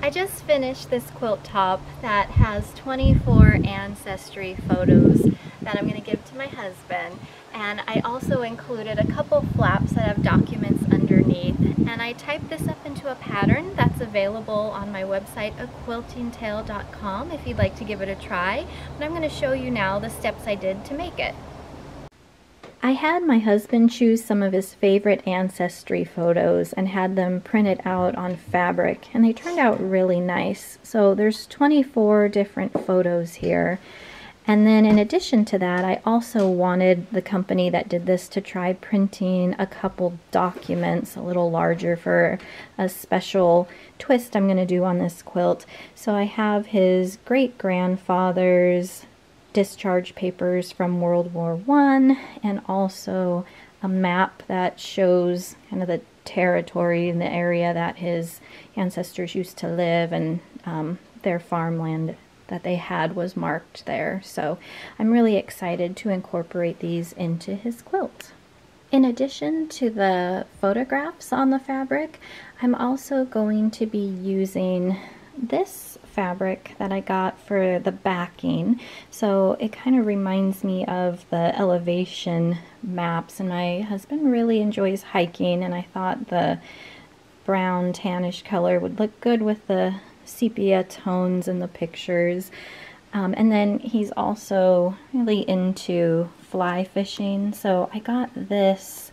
I just finished this quilt top that has 24 Ancestry photos that I'm going to give to my husband, and I also included a couple flaps that have documents underneath, and I typed this up into a pattern that's available on my website aquiltingtale.com if you'd like to give it a try, but I'm going to show you now the steps I did to make it. I had my husband choose some of his favorite Ancestry photos and had them printed out on fabric, and they turned out really nice. So there's 24 different photos here. And then in addition to that, I also wanted the company that did this to try printing a couple documents a little larger for a special twist I'm going to do on this quilt. So I have his great-grandfather's discharge papers from World War I, and also a map that shows kind of the territory in the area that his ancestors used to live, and their farmland that they had was marked there. So I'm really excited to incorporate these into his quilt. In addition to the photographs on the fabric, I'm also going to be using this fabric that I got for the backing. So it kind of reminds me of the elevation maps, and my husband really enjoys hiking, and I thought the brown tannish color would look good with the sepia tones in the pictures. And then he's also really into fly fishing, so I got this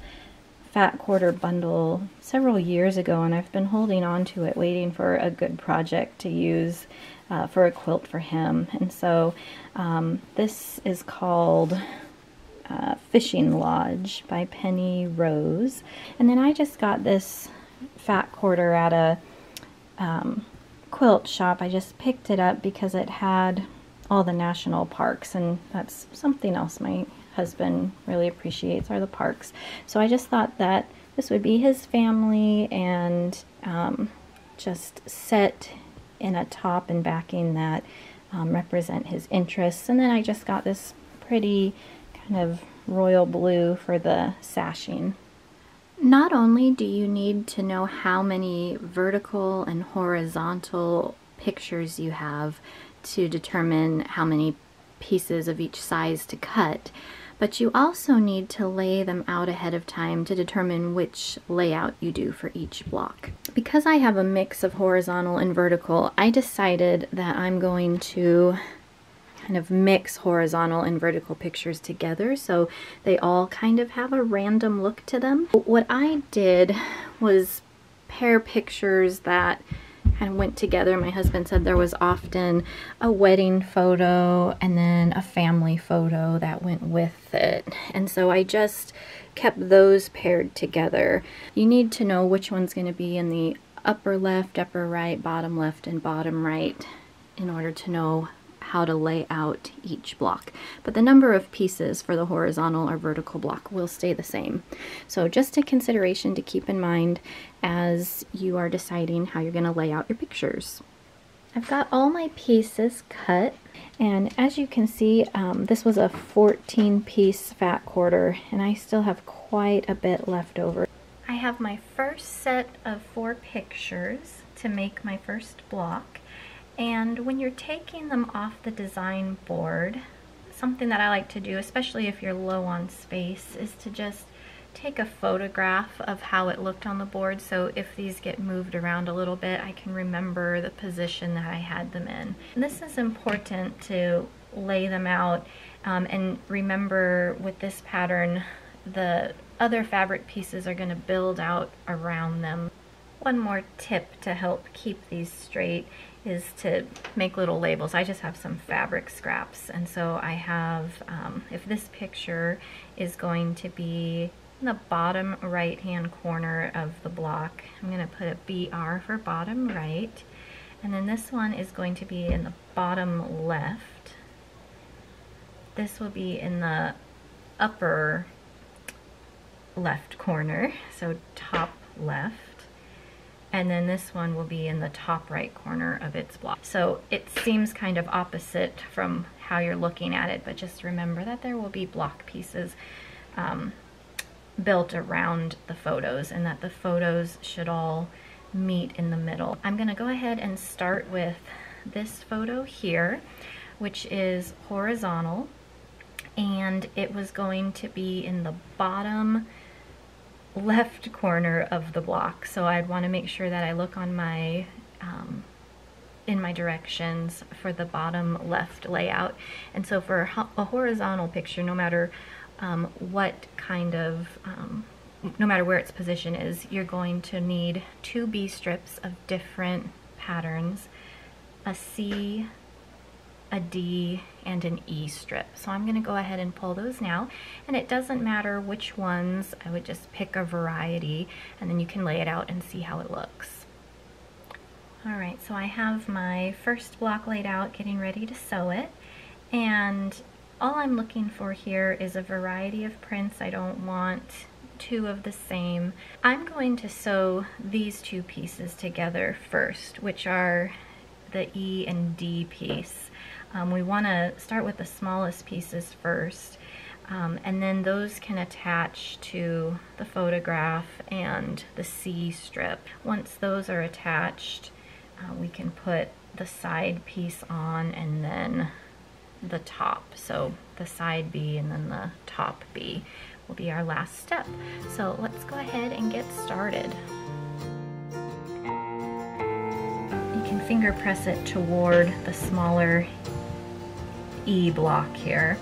fat quarter bundle several years ago, and I've been holding on to it, waiting for a good project to use for a quilt for him. And so this is called Fishing Lodge by Penny Rose. And then I just got this fat quarter at a quilt shop. I just picked it up because it had all the national parks, and that's something else my husband really appreciates, are the parks. So I just thought that this would be his family, and just set in a top and backing that represent his interests. And then I just got this pretty kind of royal blue for the sashing. Not only do you need to know how many vertical and horizontal pictures you have to determine how many pieces of each size to cut, but you also need to lay them out ahead of time to determine which layout you do for each block. Because I have a mix of horizontal and vertical, I decided that I'm going to kind of mix horizontal and vertical pictures together so they all kind of have a random look to them. What I did was pair pictures that kind of went together. My husband said there was often a wedding photo and then a family photo that went with it, and so I just kept those paired together. You need to know which one's going to be in the upper left, upper right, bottom left, and bottom right in order to know how to lay out each block. But the number of pieces for the horizontal or vertical block will stay the same. So just a consideration to keep in mind as you are deciding how you're going to lay out your pictures. I've got all my pieces cut, and as you can see, this was a 14-piece fat quarter, and I still have quite a bit left over. I have my first set of 4 pictures to make my first block. And when you're taking them off the design board, something that I like to do, especially if you're low on space, is to just take a photograph of how it looked on the board, so if these get moved around a little bit, I can remember the position that I had them in. And this is important to lay them out, and remember with this pattern, the other fabric pieces are going to build out around them. One more tip to help keep these straight is to make little labels. I just have some fabric scraps, and so I have, if this picture is going to be in the bottom right hand corner of the block, I'm going to put a BR for bottom right, and then this one is going to be in the bottom left. This will be in the upper left corner, so top left. And then this one will be in the top right corner of its block. So it seems kind of opposite from how you're looking at it, but just remember that there will be block pieces built around the photos, and that the photos should all meet in the middle. I'm gonna go ahead and start with this photo here, which is horizontal, and it was going to be in the bottom left corner of the block. So I'd want to make sure that I look on my in my directions for the bottom left layout. And so for a horizontal picture, no matter what kind of no matter where its position is, you're going to need 2 B strips of different patterns, a C, a D, and an E strip. So I'm going to go ahead and pull those now, and it doesn't matter which ones. I would just pick a variety, and then you can lay it out and see how it looks. Alright, so I have my first block laid out, getting ready to sew it, and all I'm looking for here is a variety of prints. I don't want 2 of the same. I'm going to sew these 2 pieces together first, which are the E and D piece. We want to start with the smallest pieces first, and then those can attach to the photograph and the C strip. Once those are attached, we can put the side piece on and then the top. So the side B and then the top B will be our last step. So let's go ahead and get started. You can finger press it toward the smaller E block here.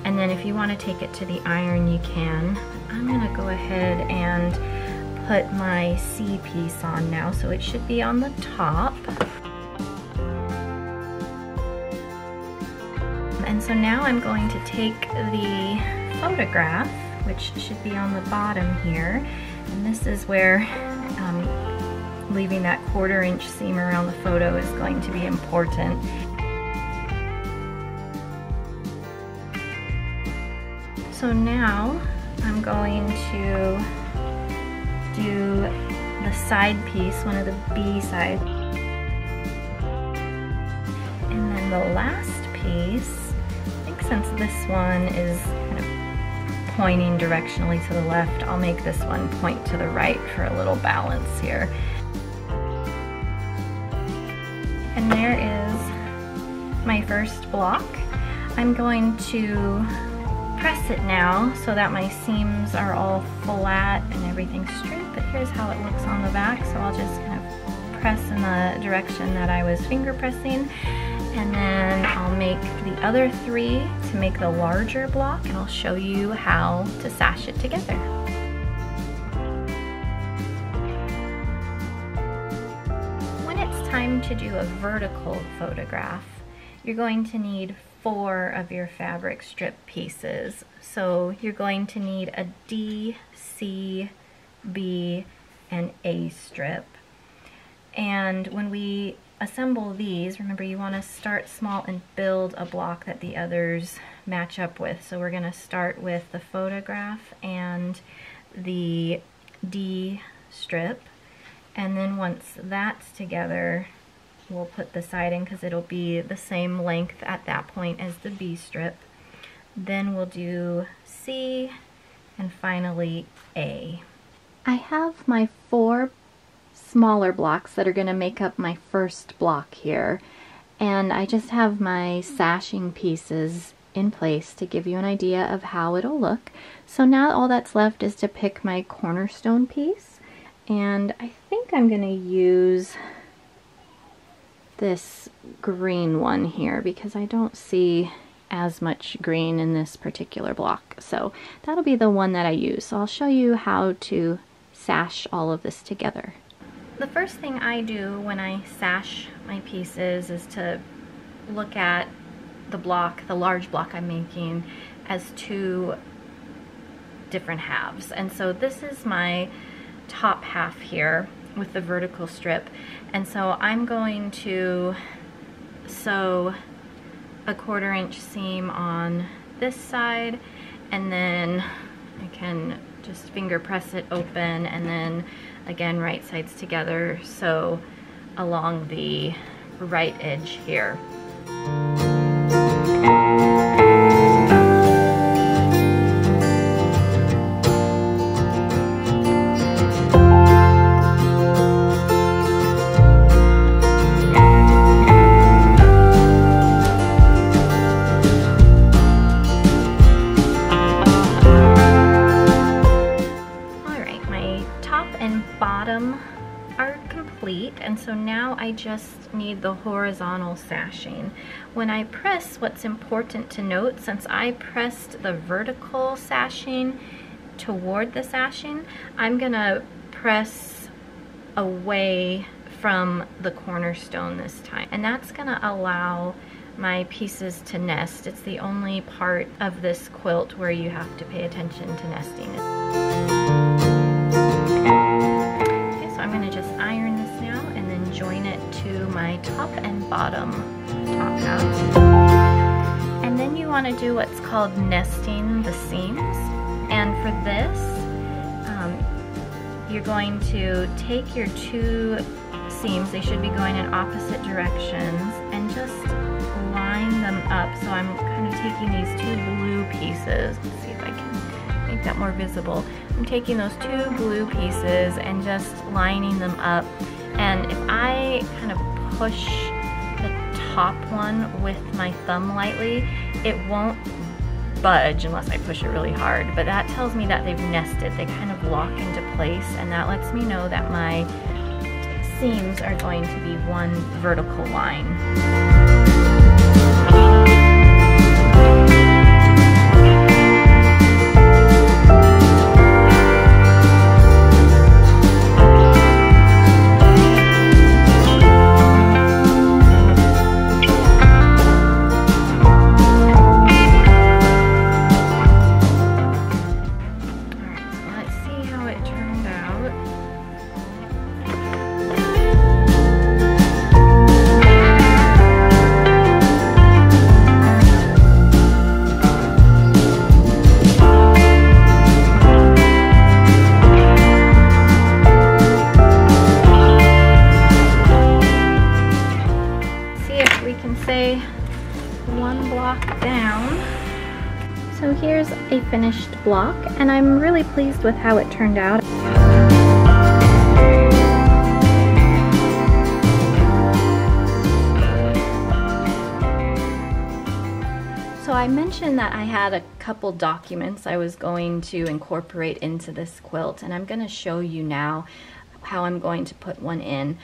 And then if you want to take it to the iron, you can. I'm going to go ahead and put my C piece on now, so it should be on the top. And so now I'm going to take the photograph, which should be on the bottom here, and this is where leaving that 1/4 inch seam around the photo is going to be important. So now I'm going to do the side piece, one of the B sides, and then the last piece. I think since this one is kind of pointing directionally to the left, I'll make this one point to the right for a little balance here. And there is my first block. I'm going to press it now so that my seams are all flat and everything's straight, but here's how it looks on the back. So I'll just kind of press in the direction that I was finger pressing, and then I'll make the other 3 to make the larger block, and I'll show you how to sash it together. When it's time to do a vertical photograph, you're going to need 4 of your fabric strip pieces. So you're going to need a D, C, B, and A strip. And when we assemble these, remember you want to start small and build a block that the others match up with. So we're going to start with the photograph and the D strip, and then once that's together, we'll put the side in because it'll be the same length at that point as the B strip. Then we'll do C, and finally A. I have my 4 smaller blocks that are going to make up my first block here, and I just have my sashing pieces in place to give you an idea of how it'll look. So now all that's left is to pick my cornerstone piece, and I think I'm going to use this green one here because I don't see as much green in this particular block. So that'll be the one that I use. So I'll show you how to sash all of this together. The first thing I do when I sash my pieces is to look at the block, the large block I'm making, as 2 different halves. And so this is my top half here with the vertical strip, and so I'm going to sew a 1/4 inch seam on this side, and then I can just finger press it open, and then again right sides together, sew along the right edge here. bottom are complete, and so now I just need the horizontal sashing. When I press, what's important to note, since I pressed the vertical sashing toward the sashing, I'm gonna press away from the cornerstone this time, and that's gonna allow my pieces to nest. It's the only part of this quilt where you have to pay attention to nesting. Okay, so I'm gonna just iron this now and then join it to my top and bottom top halves. And then you wanna do what's called nesting the seams. And for this, you're going to take your two seams, they should be going in opposite directions, and just line them up. So I'm kind of taking these two blue pieces. Let's see if I can make that more visible. I'm taking those two blue pieces and just lining them up. And if I kind of push the top one with my thumb lightly, it won't budge unless I push it really hard. But that tells me that they've nested. They kind of lock into place, and that lets me know that my seams are going to be one vertical line. One block down. So here's a finished block, and I'm really pleased with how it turned out. So I mentioned that I had a couple documents I was going to incorporate into this quilt, and I'm going to show you now how I'm going to put one in.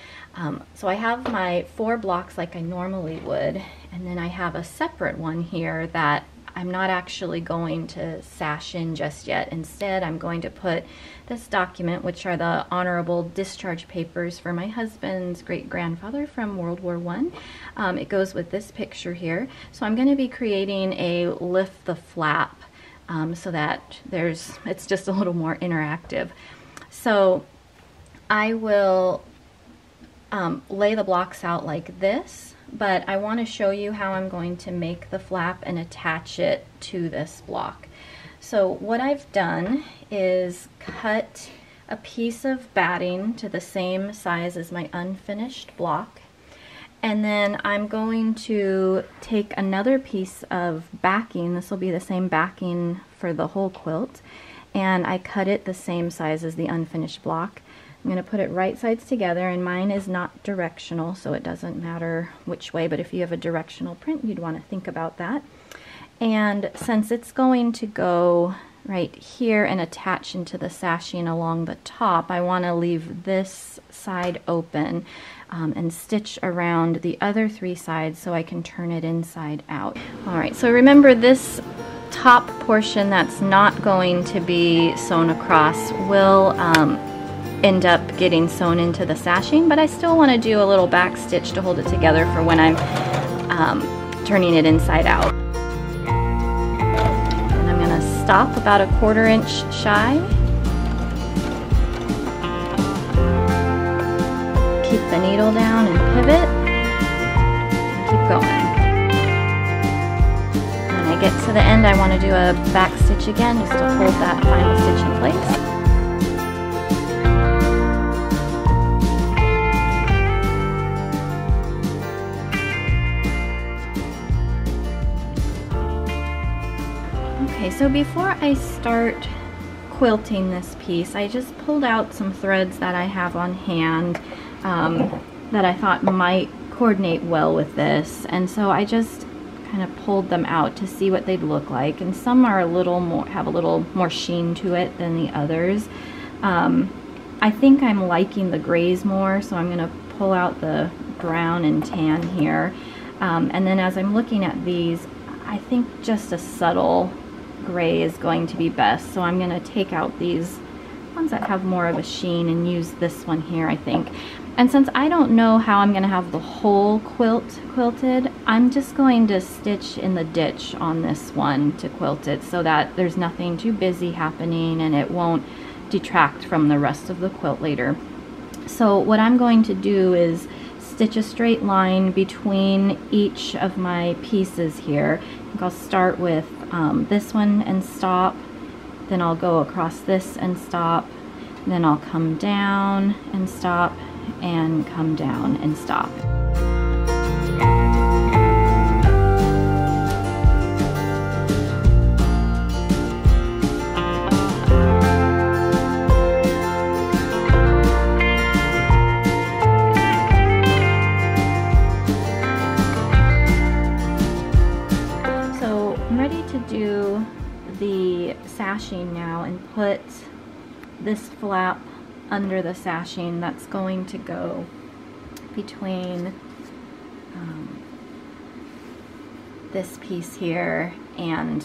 So I have my 4 blocks like I normally would, and then I have a separate one here that I'm not actually going to sash in just yet. Instead, I'm going to put this document, which are the honorable discharge papers for my husband's great-grandfather from World War I. It goes with this picture here. So I'm going to be creating a lift the flap so that it's just a little more interactive. So I will lay the blocks out like this, but I want to show you how I'm going to make the flap and attach it to this block. So what I've done is cut a piece of batting to the same size as my unfinished block, and then I'm going to take another piece of backing. This will be the same backing for the whole quilt, and I cut it the same size as the unfinished block. I'm going to put it right sides together, and mine is not directional, so it doesn't matter which way, but if you have a directional print, you'd want to think about that. And since it's going to go right here and attach into the sashing along the top, I want to leave this side open and stitch around the other 3 sides so I can turn it inside out. Alright, so remember this top portion that's not going to be sewn across will end up getting sewn into the sashing, but I still want to do a little back stitch to hold it together for when I'm turning it inside out. And I'm going to stop about 1/4 inch shy. Keep the needle down and pivot. And keep going. When I get to the end, I want to do a back stitch again just to hold that final stitch in place. Okay, so before I start quilting this piece, I just pulled out some threads that I have on hand that I thought might coordinate well with this, and so I just kind of pulled them out to see what they'd look like, and some are have a little more sheen to it than the others. I think I'm liking the grays more, so I'm going to pull out the brown and tan here. And then as I'm looking at these, I think just a subtle gray is going to be best. So I'm going to take out these ones that have more of a sheen and use this one here, I think. And since I don't know how I'm going to have the whole quilt quilted, I'm just going to stitch in the ditch on this one to quilt it so that there's nothing too busy happening and it won't detract from the rest of the quilt later. So what I'm going to do is stitch a straight line between each of my pieces here. I think I'll start with this one and stop, then I'll go across this and stop, then I'll come down and stop, and come down and stop. So I'm ready to do the sashing now and put this flap under the sashing that's going to go between this piece here and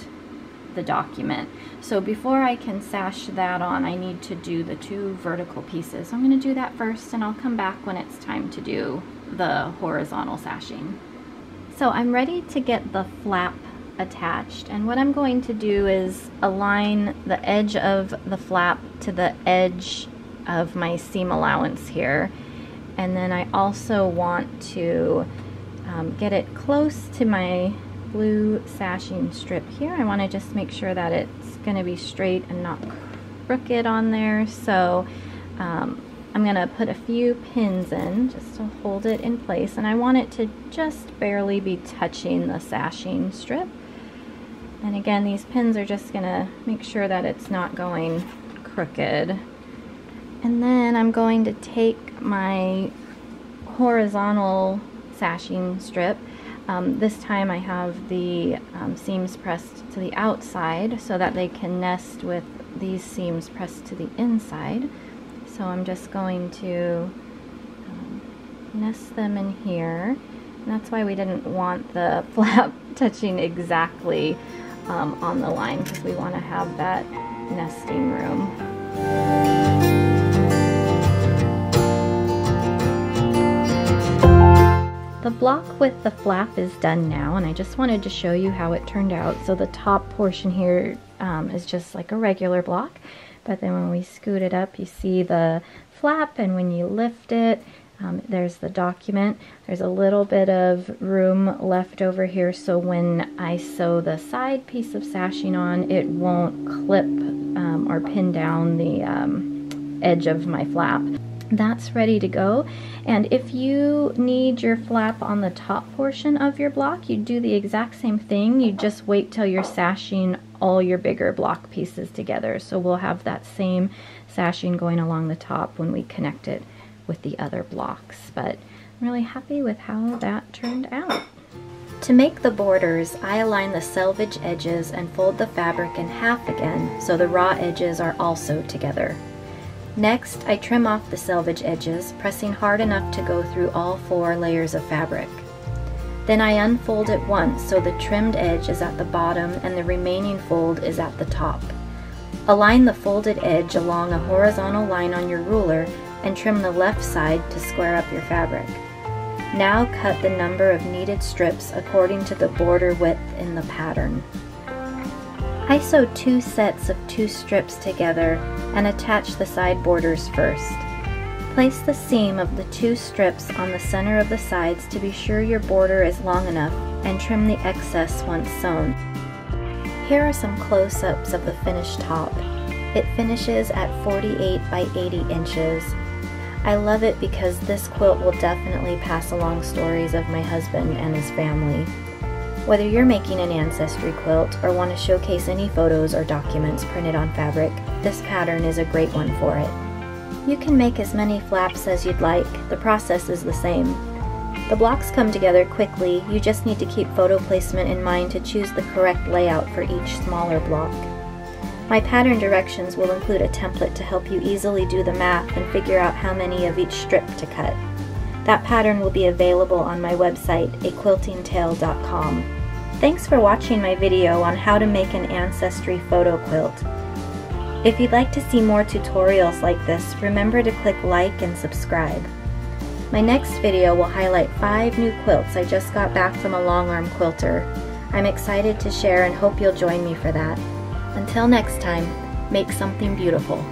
the document. So before I can sash that on, I need to do the two vertical pieces. So I'm going to do that first, and I'll come back when it's time to do the horizontal sashing. So I'm ready to get the flap attached, and what I'm going to do is align the edge of the flap to the edge of my seam allowance here, and then I also want to get it close to my blue sashing strip here. I want to just make sure that it's going to be straight and not crooked on there, so I'm going to put a few pins in just to hold it in place, and I want it to just barely be touching the sashing strip. And again, these pins are just going to make sure that it's not going crooked. And then I'm going to take my horizontal sashing strip. This time I have the seams pressed to the outside so that they can nest with these seams pressed to the inside. So I'm just going to nest them in here. And that's why we didn't want the flap touching exactly on the line, because we want to have that nesting room. The block with the flap is done now, and I just wanted to show you how it turned out. So the top portion here is just like a regular block, but then when we scoot it up, you see the flap, and when you lift it, there's the document. There's a little bit of room left over here, so when I sew the side piece of sashing on, it won't clip or pin down the edge of my flap. That's ready to go, and if you need your flap on the top portion of your block, you do the exact same thing. You just wait till you're sashing all your bigger block pieces together. So we'll have that same sashing going along the top when we connect it with the other blocks, but I'm really happy with how that turned out. To make the borders, I align the selvage edges and fold the fabric in half again so the raw edges are also together. Next, I trim off the selvage edges, pressing hard enough to go through all 4 layers of fabric. Then I unfold it once so the trimmed edge is at the bottom and the remaining fold is at the top. Align the folded edge along a horizontal line on your ruler and trim the left side to square up your fabric. Now cut the number of needed strips according to the border width in the pattern. I sew 2 sets of 2 strips together and attach the side borders first. Place the seam of the 2 strips on the center of the sides to be sure your border is long enough, and trim the excess once sewn. Here are some close-ups of the finished top. It finishes at 48 by 80 inches. I love it because this quilt will definitely pass along stories of my husband and his family. Whether you're making an ancestry quilt or want to showcase any photos or documents printed on fabric, this pattern is a great one for it. You can make as many flaps as you'd like. The process is the same. The blocks come together quickly. You just need to keep photo placement in mind to choose the correct layout for each smaller block. My pattern directions will include a template to help you easily do the math and figure out how many of each strip to cut. That pattern will be available on my website, aquiltingtale.com. Thanks for watching my video on how to make an Ancestry photo quilt. If you'd like to see more tutorials like this, remember to click like and subscribe. My next video will highlight 5 new quilts I just got back from a long-arm quilter. I'm excited to share and hope you'll join me for that. Until next time, make something beautiful.